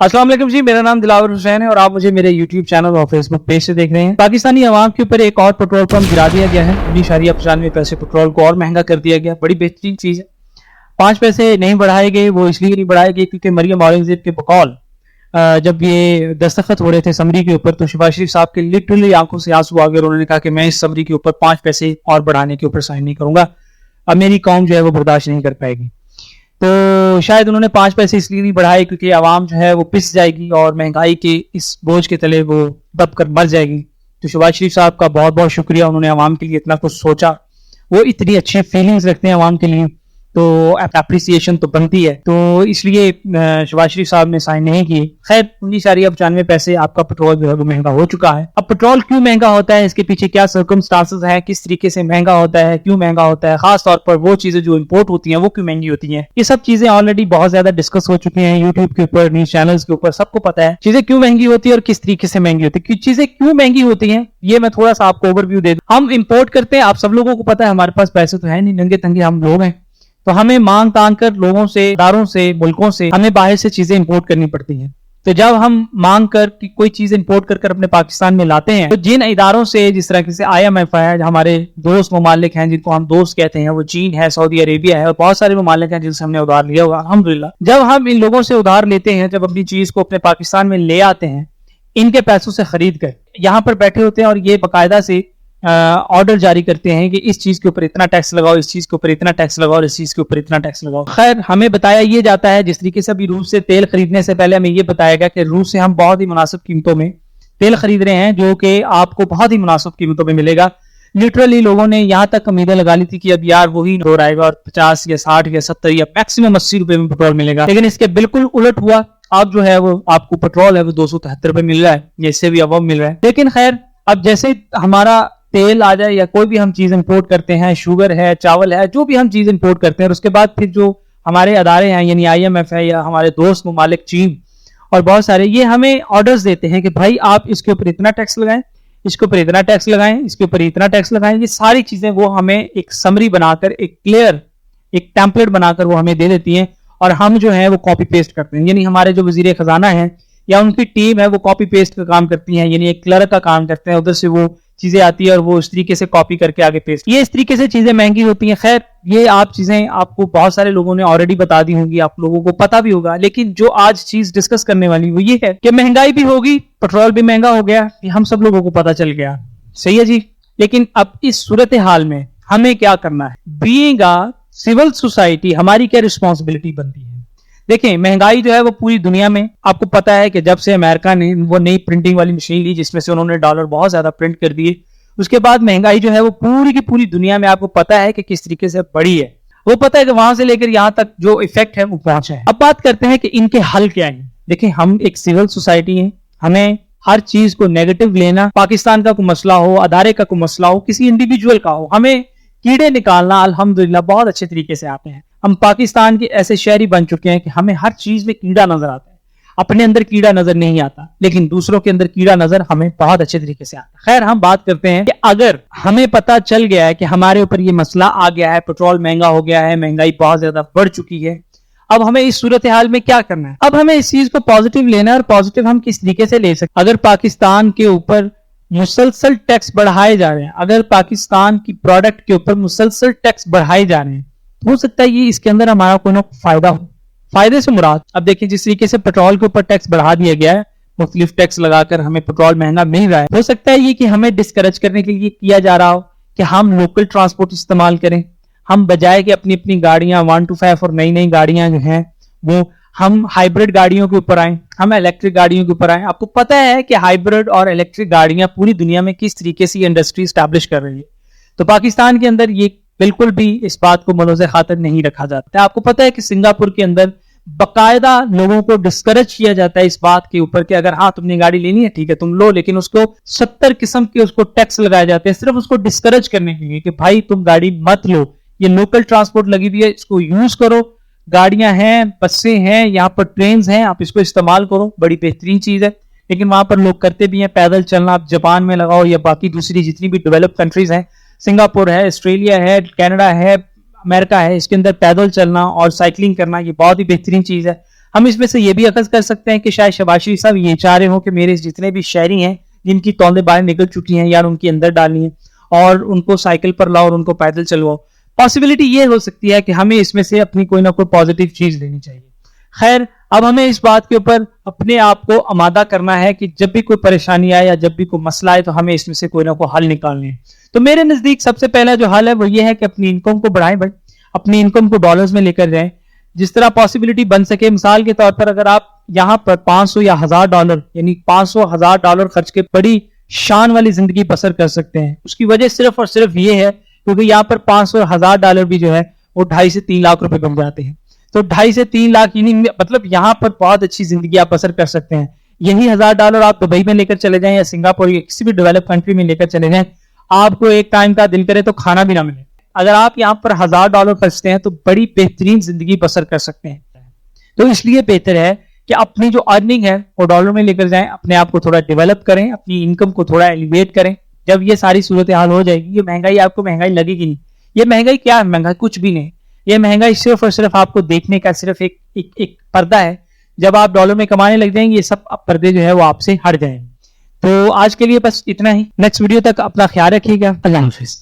अस्सलाम वालेकुम जी, मेरा नाम दिलावर हुसैन है और आप मुझे मेरे YouTube चैनल और फेसबुक पेज से देख रहे हैं। पाकिस्तानी अवाम के ऊपर एक और पेट्रोल पंप गिरा दिया गया है। 19.95 पैसे पेट्रोल को और महंगा कर दिया गया। बड़ी बेहतरीन चीज़ है। 5 पैसे नहीं बढ़ाए गए, वो इसलिए नहीं बढ़ाए गए क्योंकि मरियम औरंगजेब के बकौल जब ये दस्तखत हो रहे थे समरी के ऊपर, तो शहबाज शरीफ साहब के लिटरली आंखों से आंसू आ गए। उन्होंने कहा कि मैं इस समरी के ऊपर 5 पैसे और बढ़ाने के ऊपर साइन नहीं करूंगा, अब मेरी कौम जो है वो बर्दाश्त नहीं कर पाएगी। तो शायद उन्होंने 5 पैसे इसलिए नहीं बढ़ाए क्योंकि आवाम जो है वो पिस जाएगी और महंगाई के इस बोझ के तले वो दब कर मर जाएगी। तो शहबाज शरीफ साहब का बहुत बहुत शुक्रिया, उन्होंने आवाम के लिए इतना कुछ सोचा। वो इतनी अच्छी फीलिंग्स रखते हैं आवाम के लिए, तो अप्रिसिएशन तो बनती है। तो इसलिए शहबाज शरीफ साहब ने साइन नहीं किए। खैर 19.95 पैसे आपका पेट्रोल जो है वो महंगा हो चुका है। अब पेट्रोल क्यों महंगा होता है, इसके पीछे क्या सर्कमस्टांसेस है, किस तरीके से महंगा होता है, क्यों महंगा होता है, खास तौर पर वो चीजें जो इंपोर्ट होती हैं वो क्यों महंगी होती हैं, ये सब चीजें ऑलरेडी बहुत ज्यादा डिस्कस हो चुकी हैं यूट्यूब के ऊपर, न्यूज चैनल्स के ऊपर, सबको पता है चीजें क्यों महंगी होती है और किस तरीके से महंगी होती है। चीजें क्यों महंगी होती है ये मैं थोड़ा सा आपको ओवरव्यू दे दूं। हम इंपोर्ट करते हैं, आप सब लोगों को पता है, हमारे पास पैसे तो है नहीं, नंगे तंगे हम लोग हैं, तो हमें मांग तांग कर लोगों से, इदारों से, मुल्कों से हमें बाहर से चीजें इंपोर्ट करनी पड़ती हैं। तो जब हम मांग कर कि कोई चीज इंपोर्ट कर अपने पाकिस्तान में लाते हैं, तो जिन इदारों से, जिस तरह से IMF है, हमारे दोस्त ममालिक हैं जिनको हम दोस्त कहते हैं, वो चीन है, सऊदी अरेबिया है और बहुत सारे ममालिक हैं जिनसे हमने उधार लिया हुआ अल्हम्दुलिल्लाह। जब हम इन लोगों से उधार लेते हैं, जब अपनी चीज को अपने पाकिस्तान में ले आते हैं इनके पैसों से खरीद कर, यहाँ पर बैठे होते हैं और ये बाकायदा से ऑर्डर जारी करते हैं कि इस चीज के ऊपर इतना टैक्स लगाओ, इस चीज के ऊपर इतना टैक्स लगाओ, इस चीज के ऊपर इतना टैक्स लगाओ। खैर हमें बताया ये जाता है, जिस तरीके से अभी रूस से तेल खरीदने से पहले हमें ये बताया गया कि रूस से हम बहुत ही मुनासिब कीमतों में तेल खरीद रहे हैं, जो कि आपको बहुत ही मुनासिब कीमतों में मिलेगा। लिटरली लोगों ने यहाँ तक उम्मीदें लगा ली थी कि अब यार वही दौर आएगा और 50 या 60 या 70 या मैक्सिमम 80 रुपए में पेट्रोल मिलेगा, लेकिन इसके बिल्कुल उलट हुआ। अब जो है वो आपको पेट्रोल है वो 273 रुपए मिल रहा है, इससे भी अब मिल रहा है। लेकिन खैर अब जैसे हमारा तेल आ जाए या कोई भी हम चीज इंपोर्ट करते हैं, शुगर है, चावल है, जो भी हम चीज इंपोर्ट करते हैं, उसके बाद फिर जो हमारे अदारे हैं यानी IMF है या हमारे दोस्त ममालिक चीन और बहुत सारे, ये हमें ऑर्डर्स देते हैं कि भाई आप इसके ऊपर इतना टैक्स लगाएं, इसके ऊपर इतना टैक्स लगाएं, इसके ऊपर इतना टैक्स लगाएं। ये सारी चीजें वो हमें एक समरी बनाकर, एक क्लियर एक टेम्पलेट बनाकर वो हमें दे देती हैं और हम जो है वो कॉपी पेस्ट करते हैं। यानी हमारे जो वजीर खजाना है या उनकी टीम है वो कॉपी पेस्ट का काम करती है, यानी एक क्लर्क का काम करते हैं, उधर से वो चीजें आती है और वो इस तरीके से कॉपी करके आगे पेस्ट, ये इस तरीके से चीजें महंगी होती हैं। खैर ये आप चीजें आपको बहुत सारे लोगों ने ऑलरेडी बता दी होंगी, आप लोगों को पता भी होगा, लेकिन जो आज चीज डिस्कस करने वाली वो ये है कि महंगाई भी होगी, पेट्रोल भी महंगा हो गया, ये हम सब लोगों को पता चल गया, सही है जी। लेकिन अब इस सूरत हाल में हमें क्या करना है, बीइंग अ सिविल सोसाइटी हमारी क्या रिस्पॉन्सिबिलिटी बनती है। देखें महंगाई जो है वो पूरी दुनिया में, आपको पता है कि जब से अमेरिका ने वो नई प्रिंटिंग वाली मशीन ली जिसमें से उन्होंने डॉलर बहुत ज्यादा प्रिंट कर दिए, उसके बाद महंगाई जो है वो पूरी की पूरी दुनिया में आपको पता है कि किस तरीके से बढ़ी है। वो पता है कि वहां से लेकर यहां तक जो इफेक्ट है वो पहुंचा है। अब बात करते हैं कि इनके हल क्या है। देखें हम एक सिविल सोसाइटी है, हमें हर चीज को नेगेटिव लेना, पाकिस्तान का कोई मसला हो, अदारे का कोई मसला हो, किसी इंडिविजुअल का हो, हमें कीड़े निकालना अल्हम्दुलिल्लाह बहुत अच्छे तरीके से आते हैं। हम पाकिस्तान के ऐसे शहरी बन चुके हैं कि हमें हर चीज में कीड़ा नजर आता है। अपने अंदर कीड़ा नजर नहीं आता, लेकिन दूसरों के अंदर कीड़ा नजर हमें बहुत अच्छे तरीके से आता है। खैर हम बात करते हैं कि अगर हमें पता चल गया है कि हमारे ऊपर ये मसला आ गया है, पेट्रोल महंगा हो गया है, महंगाई बहुत ज्यादा बढ़ चुकी है, अब हमें इस सूरत हाल में क्या करना है। अब हमें इस चीज को पॉजिटिव लेना है और पॉजिटिव हम किस तरीके से ले सकते। अगर पाकिस्तान के ऊपर मुसलसल टैक्स बढ़ाए जा रहे हैं, अगर पाकिस्तान की प्रोडक्ट के ऊपर मुसलसल टैक्स बढ़ाए जा रहे हैं, हो सकता है ये इसके अंदर हमारा कोई ना फायदा हो। फायदे से मुराद, अब देखिए जिस तरीके से पेट्रोल के ऊपर टैक्स बढ़ा दिया गया है, मुख्तलिफ टैक्स लगाकर हमें पेट्रोल महंगा मिल रहा है, हो सकता है ये कि हमें डिस्करेज करने के लिए किया जा रहा हो कि हम लोकल ट्रांसपोर्ट इस्तेमाल करें, हम बजाय कि अपनी अपनी गाड़ियां 1 to 5 और नई नई गाड़ियां जो हैं वो हम हाइब्रिड गाड़ियों के ऊपर आए, हम इलेक्ट्रिक गाड़ियों के ऊपर आए। आपको पता है कि हाइब्रिड और इलेक्ट्रिक गाड़ियां पूरी दुनिया में किस तरीके से इंडस्ट्री स्टैब्लिश कर रही है, तो पाकिस्तान के अंदर ये बिल्कुल भी इस बात को मनोज़े खातर नहीं रखा जाता। आपको पता है कि सिंगापुर के अंदर बकायदा लोगों को डिस्करेज किया जाता है इस बात के ऊपर कि अगर हाँ तुमने गाड़ी लेनी है ठीक है तुम लो, लेकिन उसको 70 किस्म के उसको टैक्स लगाए जाते हैं सिर्फ उसको डिस्करेज करने के लिए कि भाई तुम गाड़ी मत लो, ये लोकल ट्रांसपोर्ट लगी हुई है, इसको यूज करो, गाड़ियां हैं, बसें हैं, यहाँ पर ट्रेन हैं, आप इसको इस्तेमाल करो, बड़ी बेहतरीन चीज है। लेकिन वहां पर लोग करते भी हैं, पैदल चलना आप जापान में लगाओ या बाकी दूसरी जितनी भी डेवलप कंट्रीज हैं, सिंगापुर है, ऑस्ट्रेलिया है, कनाडा है, अमेरिका है, इसके अंदर पैदल चलना और साइकिलिंग करना ये बहुत ही बेहतरीन चीज है। हम इसमें से ये भी अखज़ कर सकते हैं कि शायद शहबाज शरीफ साहब ये चाह रहे हो कि मेरे जितने भी शहरी हैं जिनकी तौंदे बाहर निकल चुकी हैं यार उनकी अंदर डालनी है और उनको साइकिल पर लाओ और उनको पैदल चलवाओ। पॉसिबिलिटी ये हो सकती है कि हमें इसमें से अपनी कोई ना कोई पॉजिटिव चीज लेनी चाहिए। खैर, अब हमें इस बात के ऊपर अपने आप को आमादा करना है कि जब भी कोई परेशानी आए या जब भी कोई मसला आए तो हमें इसमें से कोई ना कोई हल निकालने हैं। तो मेरे नजदीक सबसे पहला जो हल है वो ये है कि अपनी इनकम को बढ़ाएं भाई, अपनी इनकम को डॉलर्स में लेकर जाएं जिस तरह पॉसिबिलिटी बन सके। मिसाल के तौर पर अगर आप यहाँ पर 500 या $1000 यानी 500,000 डॉलर खर्च के बड़ी शान वाली जिंदगी बसर कर सकते हैं, उसकी वजह सिर्फ और सिर्फ ये है क्योंकि यहाँ पर 500,000 डॉलर भी जो है वो 2.5 से 3 लाख रुपए बन जाते हैं। तो 2.5 से 3 लाख यानी मतलब यहाँ पर बहुत अच्छी जिंदगी आप बसर कर सकते हैं। यही $1000 आप दुबई में लेकर चले जाएं या सिंगापुर या किसी भी डेवलप कंट्री में लेकर चले जाएं, आपको एक टाइम का दिल करे तो खाना भी ना मिले। अगर आप यहाँ पर $1000 खर्चते हैं तो बड़ी बेहतरीन जिंदगी बसर कर सकते हैं। तो इसलिए बेहतर है कि अपनी जो अर्निंग है वो डॉलर में लेकर जाएं, अपने आप को थोड़ा डेवलप करें, अपनी इनकम को थोड़ा एलिवेट करें। जब ये सारी सूरत हाल हो जाएगी, ये महंगाई आपको महंगाई लगेगी नहीं। ये महंगाई क्या है? महंगाई कुछ भी नहीं। ये महंगाई सिर्फ और सिर्फ आपको देखने का सिर्फ एक पर्दा है। जब आप डॉलर में कमाने लग जाएंगे ये सब पर्दे जो है वो आपसे हट जाएंगे। तो आज के लिए बस इतना ही। नेक्स्ट वीडियो तक अपना ख्याल रखिएगा। अल्लाह हाफिज।